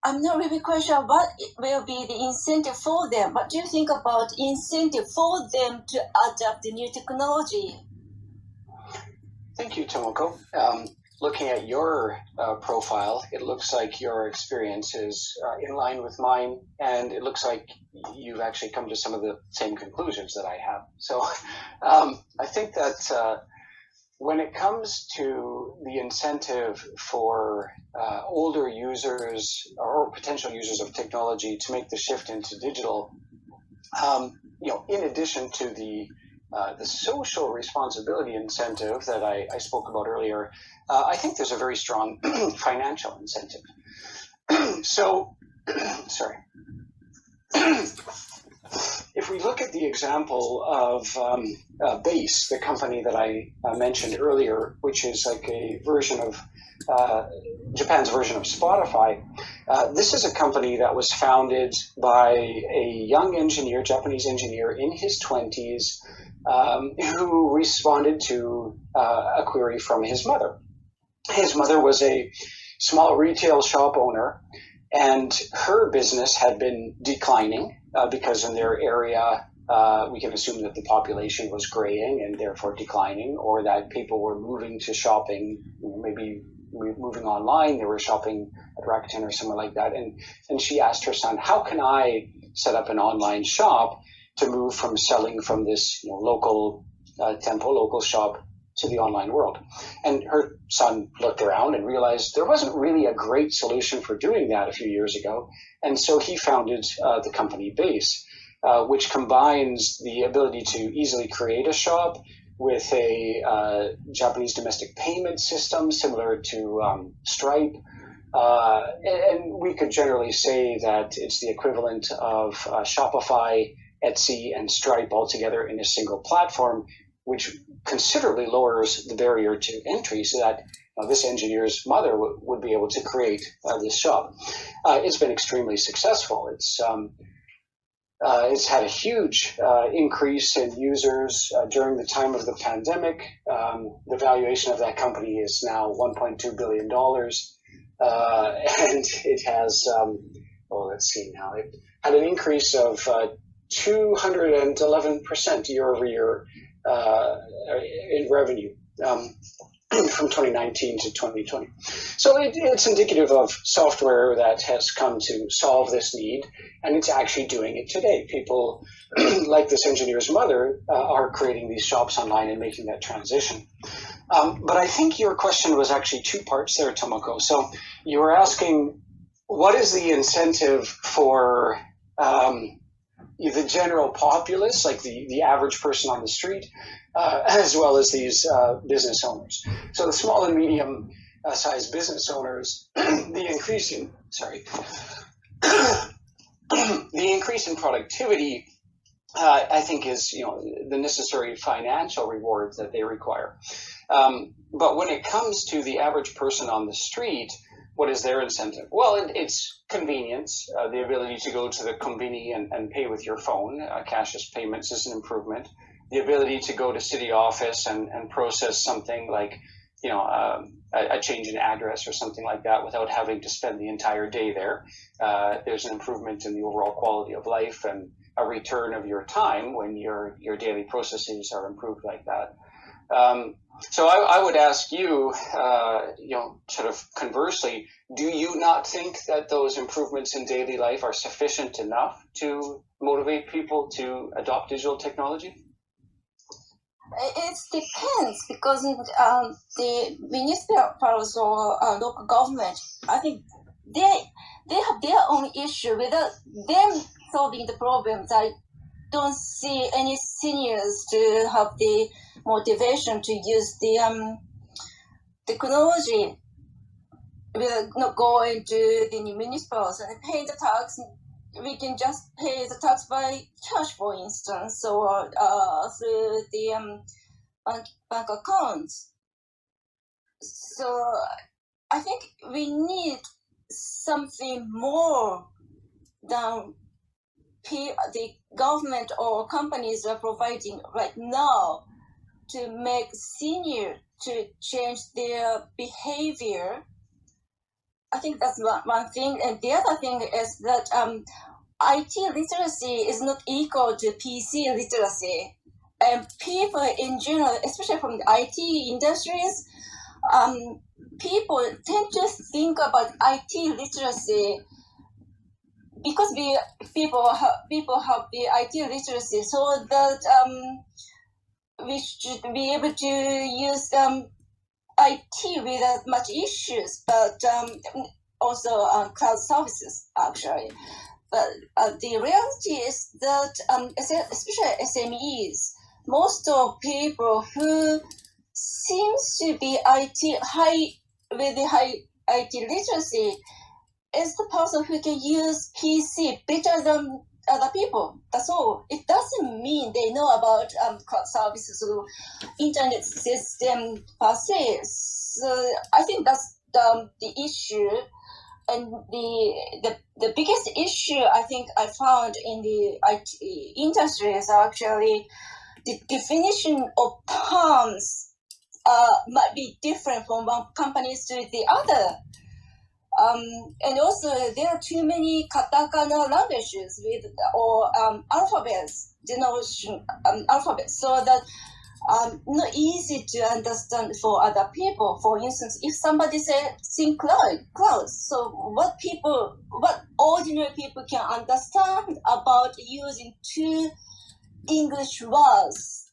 I'm not really quite sure what will be the incentive for them. What do you think about incentive for them to adopt the new technology? Thank you, Tomoko. Looking at your profile, it looks like your experience is in line with mine, and it looks like you've actually come to some of the same conclusions that I have. So I think that when it comes to the incentive for older users or potential users of technology to make the shift into digital, in addition to the social responsibility incentive that I spoke about earlier, I think there's a very strong financial incentive. So, sorry. If we look at the example of Base, the company that I mentioned earlier, which is like a version of Japan's version of Spotify, this is a company that was founded by a young engineer, Japanese engineer in his 20s, who responded to a query from his mother. His mother was a small retail shop owner, and her business had been declining because in their area, we can assume that the population was graying and therefore declining, or that people were moving to shopping, maybe moving online. They were shopping at Rakuten or somewhere like that. And she asked her son, how can I set up an online shop to move from selling from this local tempo, local shop, to the online world? And her son looked around and realized there wasn't really a great solution for doing that a few years ago. And so he founded the company Base, which combines the ability to easily create a shop with a Japanese domestic payment system similar to Stripe, And we could generally say that it's the equivalent of Shopify, Etsy, and Stripe all together in a single platform, which considerably lowers the barrier to entry so that this engineer's mother would be able to create this shop. It's been extremely successful. It's had a huge increase in users during the time of the pandemic. The valuation of that company is now $1.2 billion. And it has, let's see now, it had an increase of 211% year over year in revenue from 2019 to 2020. So it's indicative of software that has come to solve this need, and it's actually doing it today. People like this engineer's mother are creating these shops online and making that transition. But I think your question was actually two parts there, Tomoko. So you were asking, what is the incentive for the general populace, like the average person on the street, as well as these business owners? So the small and medium sized business owners, the increase in productivity, I think is the necessary financial rewards that they require. But when it comes to the average person on the street, what is their incentive? Well, it's convenience, the ability to go to the kombini and pay with your phone. Cashless payments is an improvement. The ability to go to city office and process something like, a change in address or something like that without having to spend the entire day there. There's an improvement in the overall quality of life and a return of your time when your daily processes are improved like that. So I would ask you, sort of conversely, do you not think that those improvements in daily life are sufficient enough to motivate people to adopt digital technology? It depends, because the municipalities or local government, I think they have their own issue. Without them solving the problems, I don't see any seniors to have the motivation to use the technology. We're not going to the municipalities and pay the tax. We can just pay the tax by cash, for instance, or through the bank accounts. So I think we need something more than the government or companies are providing right now to make senior to change their behavior. I think that's one thing. And the other thing is that IT literacy is not equal to PC literacy. And people in general, especially from the IT industries, people tend to think about IT literacy because people have the IT literacy, so that we should be able to use IT without much issues, but also cloud services actually. But the reality is that especially SMEs, most of people who seems to be high IT literacy is the person who can use PC better than other people. That's all. It doesn't mean they know about cloud services or internet system per se. So I think that's the issue. And the biggest issue I think I found in the IT industry is actually the definition of terms might be different from one company to the other. And also there are too many katakana languages or alphabets, alphabets, so that not easy to understand for other people. For instance, if somebody says think cloud, so what ordinary people can understand about using two English words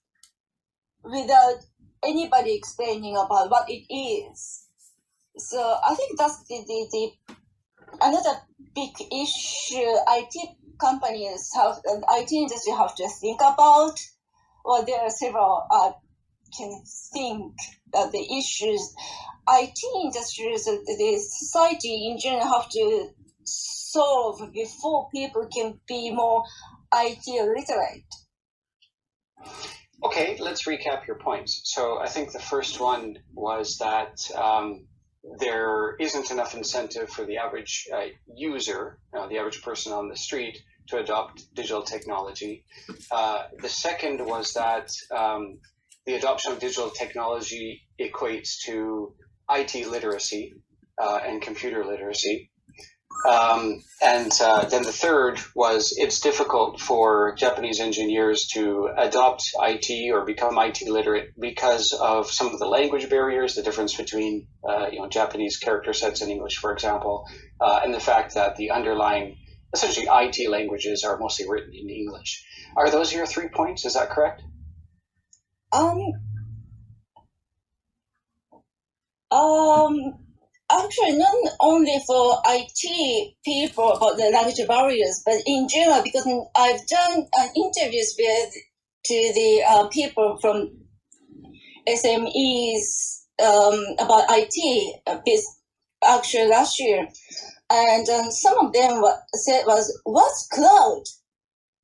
without anybody explaining about what it is. So I think that's the another big issue IT companies have, and IT industry have to think about. Well, there are several can think that the issues IT industries, the society in general have to solve before people can be more IT literate? Okay, let's recap your points. So I think the first one was that there isn't enough incentive for the average user, the average person on the street, to adopt digital technology. The second was that the adoption of digital technology equates to IT literacy and computer literacy. And then the third was it's difficult for Japanese engineers to adopt IT or become IT literate because of some of the language barriers, the difference between Japanese character sets and English, for example, and the fact that the underlying essentially IT languages are mostly written in English. Are those your 3 points? Is that correct? Actually, not only for IT people about the language barriers, but in general, because I've done interviews with the people from SMEs about IT actually last year, and some of them said what's cloud?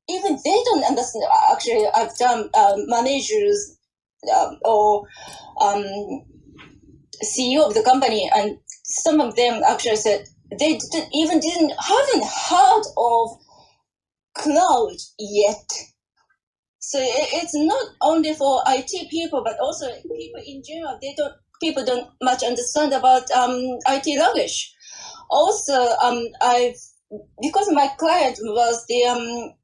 Even they don't understand. Actually, I've done managers or CEO of the company, and some of them actually said they haven't heard of cloud yet. So it's not only for IT people, but also people in general. People don't much understand about IT language. Also, because my client was the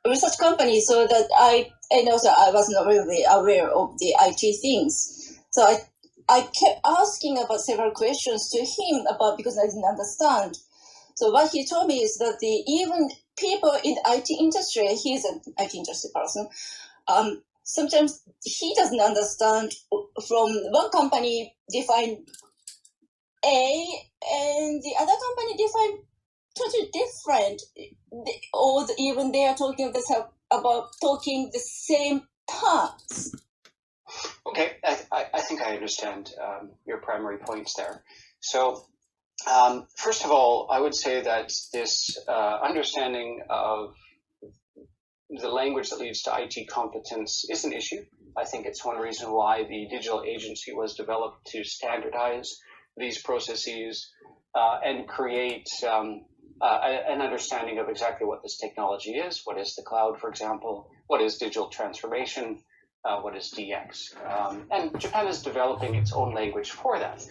research company, so that I was not really aware of the IT things. So I kept asking about several questions to him because I didn't understand. So what he told me is that even people in the IT industry, he's an IT industry person, sometimes he doesn't understand from one company define A and the other company define totally different, or even they are talking about talking the same terms. Okay, I think I understand your primary points there. So first of all, I would say that this understanding of the language that leads to IT competence is an issue. I think it's one reason why the digital agency was developed to standardize these processes and create an understanding of exactly what this technology is. What is the cloud, for example? What is digital transformation? What is DX? And Japan is developing its own language for that.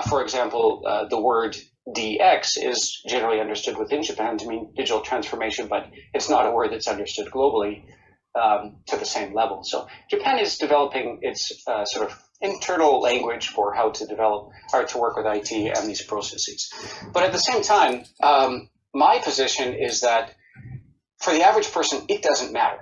For example, the word DX is generally understood within Japan to mean digital transformation, but it's not a word that's understood globally to the same level. So Japan is developing its sort of internal language for how to develop or to work with IT and these processes. But at the same time, my position is that for the average person, it doesn't matter.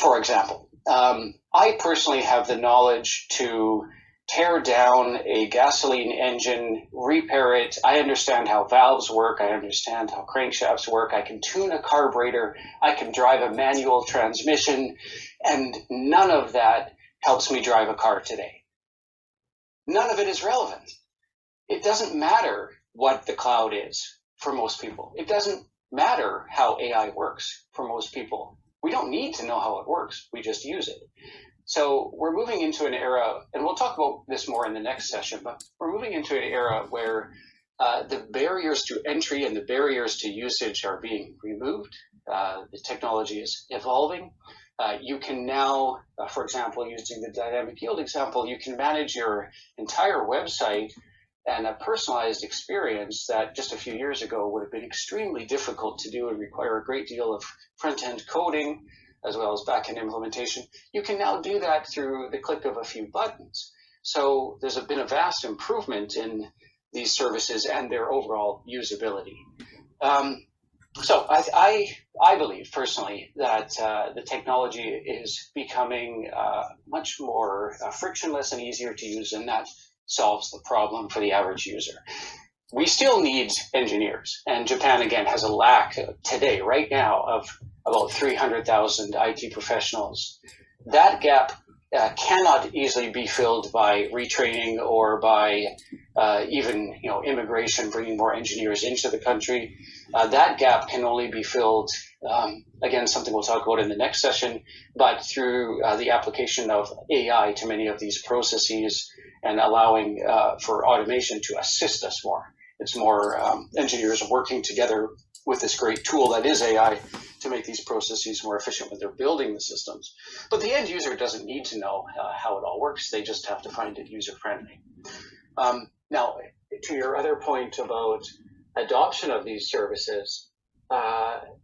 For example, I personally have the knowledge to tear down a gasoline engine, repair it. I understand how valves work. I understand how crankshafts work. I can tune a carburetor. I can drive a manual transmission. And none of that helps me drive a car today. None of it is relevant. It doesn't matter what the cloud is for most people. It doesn't matter how AI works for most people. We don't need to know how it works. We just use it. So we're moving into an era, and we'll talk about this more in the next session, but we're moving into an era where the barriers to entry and the barriers to usage are being removed. The technology is evolving. You can now, for example, using the dynamic yield example, you can manage your entire website and a personalized experience that just a few years ago would have been extremely difficult to do and require a great deal of front-end coding as well as back-end implementation. You can now do that through the click of a few buttons. So there's been a vast improvement in these services and their overall usability. So I believe personally that the technology is becoming much more frictionless and easier to use, and that solves the problem for the average user. We still need engineers, and Japan again has a lack today, right now, of about 300,000 IT professionals. That gap cannot easily be filled by retraining or by even immigration, bringing more engineers into the country. That gap can only be filled, again, something we'll talk about in the next session, but through the application of AI to many of these processes and allowing for automation to assist us more. It's more engineers working together with this great tool that is AI to make these processes more efficient when they're building the systems. But the end user doesn't need to know how it all works. They just have to find it user-friendly. Now, to your other point about adoption of these services,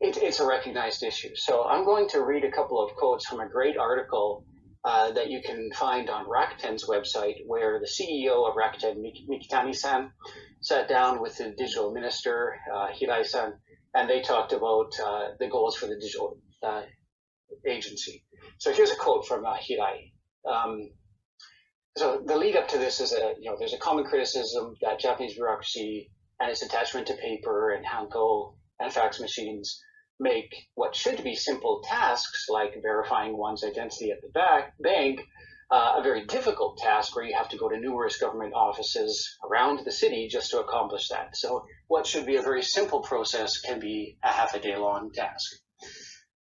it's a recognized issue. So I'm going to read a couple of quotes from a great article that you can find on Rakuten's website, where the CEO of Rakuten, Mikitani-san, sat down with the digital minister, Hirai-san, and they talked about the goals for the digital agency. So here's a quote from Hirai. So the lead up to this is there's a common criticism that Japanese bureaucracy and its attachment to paper and hanko and fax machines make what should be simple tasks like verifying one's identity at the bank a very difficult task where you have to go to numerous government offices around the city just to accomplish that. So what should be a very simple process can be a half a day long task.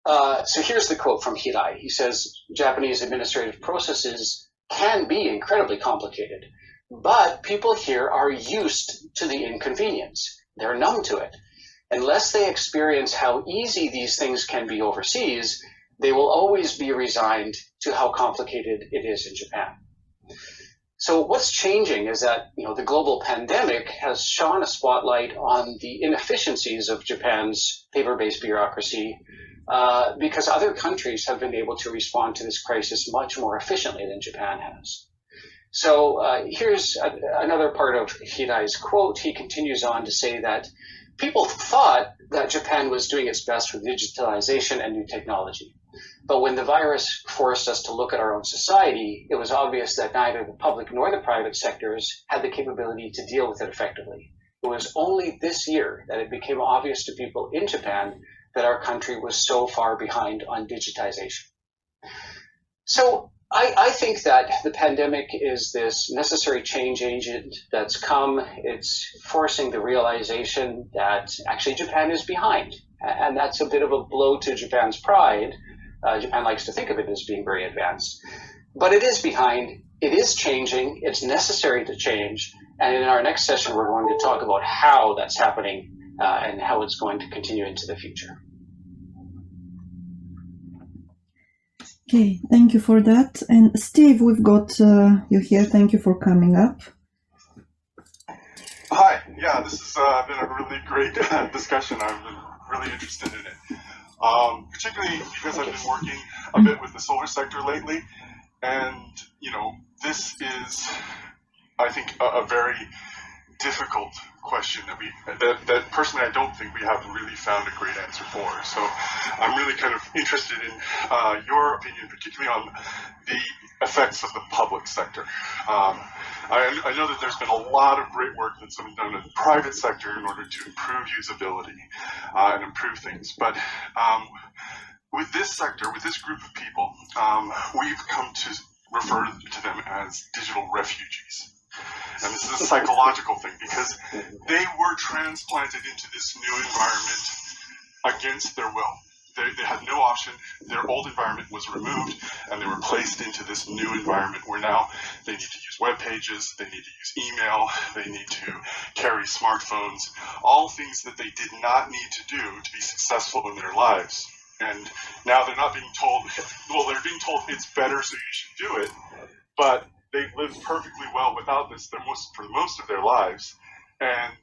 So here's the quote from Hirai. He says, Japanese administrative processes can be incredibly complicated, but people here are used to the inconvenience. They're numb to it. Unless they experience how easy these things can be overseas, they will always be resigned to how complicated it is in Japan. So what's changing is that the global pandemic has shone a spotlight on the inefficiencies of Japan's paper-based bureaucracy because other countries have been able to respond to this crisis much more efficiently than Japan has. So here's another part of Hirai's quote. He continues on to say that people thought that Japan was doing its best with digitalization and new technology. But when the virus forced us to look at our own society, it was obvious that neither the public nor the private sectors had the capability to deal with it effectively. It was only this year that it became obvious to people in Japan that our country was so far behind on digitization. So I think that the pandemic is this necessary change agent that's come. It's forcing the realization that actually Japan is behind. And that's a bit of a blow to Japan's pride. Japan likes to think of it as being very advanced. But it is behind. It is changing. It's necessary to change. And in our next session, we're going to talk about how that's happening and how it's going to continue into the future. Okay, thank you for that. And Steve, we've got you here. Thank you for coming up. Hi. Yeah, this has been a really great discussion. I've been really interested in it, particularly because I've been working a bit with the solar sector lately. And, this is, I think, a very difficult question that personally I don't think we have really found a great answer for. So I'm really kind of interested in your opinion, particularly on the effects of the public sector. I know that there's been a lot of great work that's been done in the private sector in order to improve usability and improve things. But with this sector, with this group of people, we've come to refer to them as digital refugees. And this is a psychological thing because they were transplanted into this new environment against their will. They had no option. Their old environment was removed and they were placed into this new environment where now they need to use web pages, they need to use email, they need to carry smartphones, all things that they did not need to do to be successful in their lives. And now they're not being told, well, they're being told it's better so you should do it, but they've lived perfectly well without this for most of their lives, and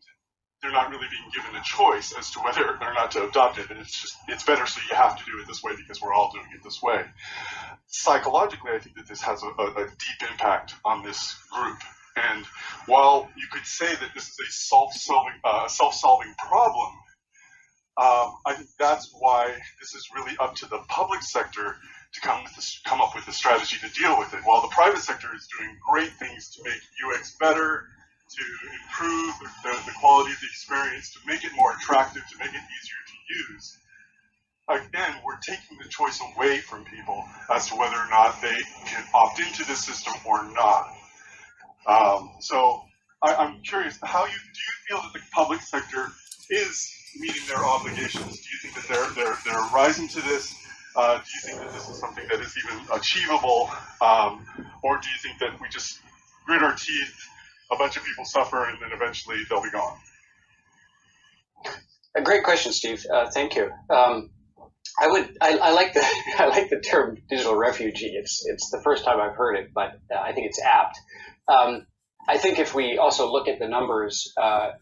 they're not really being given a choice as to whether or not to adopt it. And it's better so you have to do it this way because we're all doing it this way. Psychologically, I think that this has a deep impact on this group. And while you could say that this is a self-solving problem, I think that's why this is really up to the public sector to come up with a strategy to deal with it. While the private sector is doing great things to make UX better, to improve the quality of the experience, to make it more attractive, to make it easier to use, again, we're taking the choice away from people as to whether or not they can opt into this system or not. So I'm curious, do you feel that the public sector is meeting their obligations? Do you think that they're rising to this? Do you think that this is something that is even achievable? Or do you think that we just grit our teeth, a bunch of people suffer, and then eventually they'll be gone? A great question, Steve. Thank you. I like the term digital refugee. It's the first time I've heard it, but I think it's apt. I think if we also look at the numbers,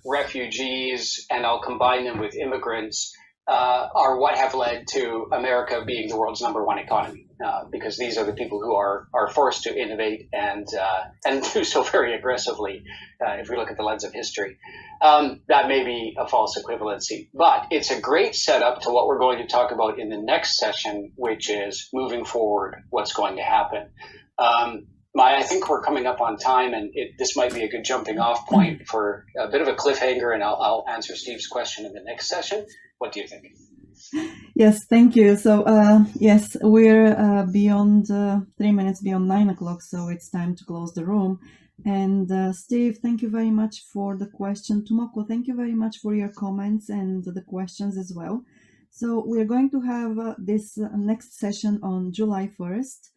refugees, and I'll combine them with immigrants, are what have led to America being the world's #1 economy, because these are the people who are forced to innovate and do so very aggressively. If we look at the lens of history, that may be a false equivalency, but it's a great setup to what we're going to talk about in the next session, which is moving forward, what's going to happen. I think we're coming up on time, and this might be a good jumping off point for a bit of a cliffhanger, and I'll answer Steve's question in the next session. What do you think? Yes, thank you. So, yes, we're beyond 3 minutes beyond 9 o'clock, so it's time to close the room. And Steve, thank you very much for the question. Tomoko, thank you very much for your comments and the questions as well. So we're going to have this next session on July 1st.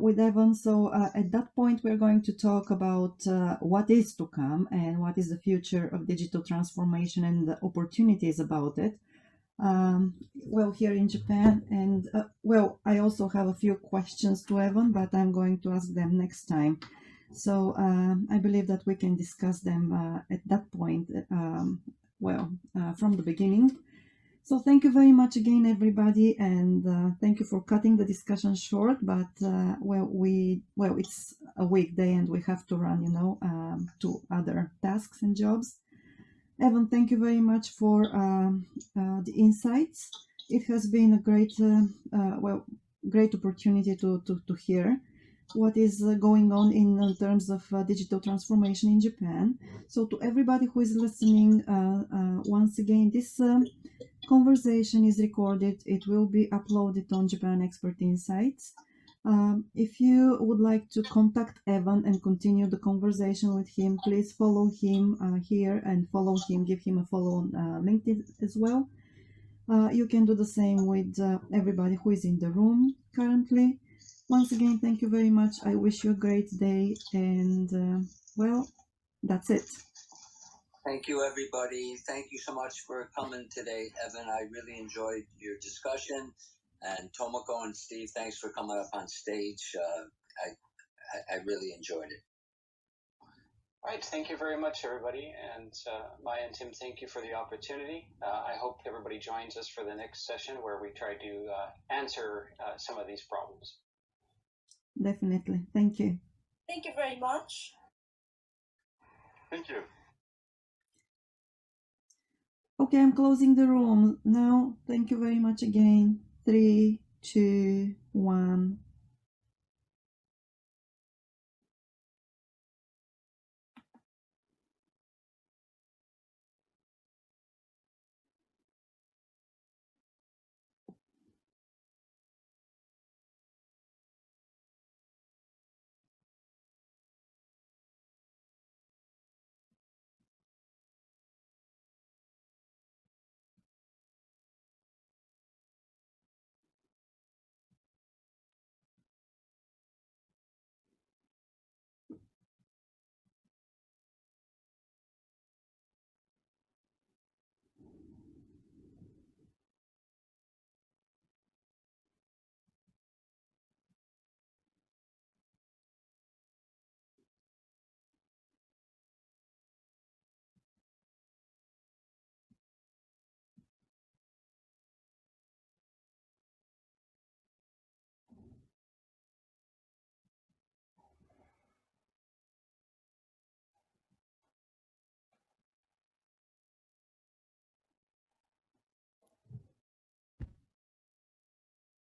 With Evan. So at that point, we're going to talk about what is to come and what is the future of digital transformation and the opportunities about it. Well, here in Japan, and well, I also have a few questions to Evan, but I'm going to ask them next time. So I believe that we can discuss them at that point, from the beginning. So thank you very much again, everybody, and thank you for cutting the discussion short. But it's a weekday, and we have to run, to other tasks and jobs. Evan, thank you very much for the insights. It has been a great opportunity to hear what is going on in terms of digital transformation in Japan. So to everybody who is listening, once again, this conversation is recorded. It will be uploaded on Japan Expert Insights. If you would like to contact Evan and continue the conversation with him, please follow him here and follow him, give him a follow on LinkedIn as well. You can do the same with everybody who is in the room currently. Once again, thank you very much. I wish you a great day, and that's it. Thank you, everybody. Thank you so much for coming today, Evan. I really enjoyed your discussion. And Tomoko and Steve, thanks for coming up on stage. I really enjoyed it. All right, thank you very much, everybody. And Maya and Tim, thank you for the opportunity. I hope everybody joins us for the next session where we try to answer some of these problems. Definitely. Thank you. Thank you very much. Thank you. Okay, I'm closing the room now. Thank you very much again. 3, 2, 1.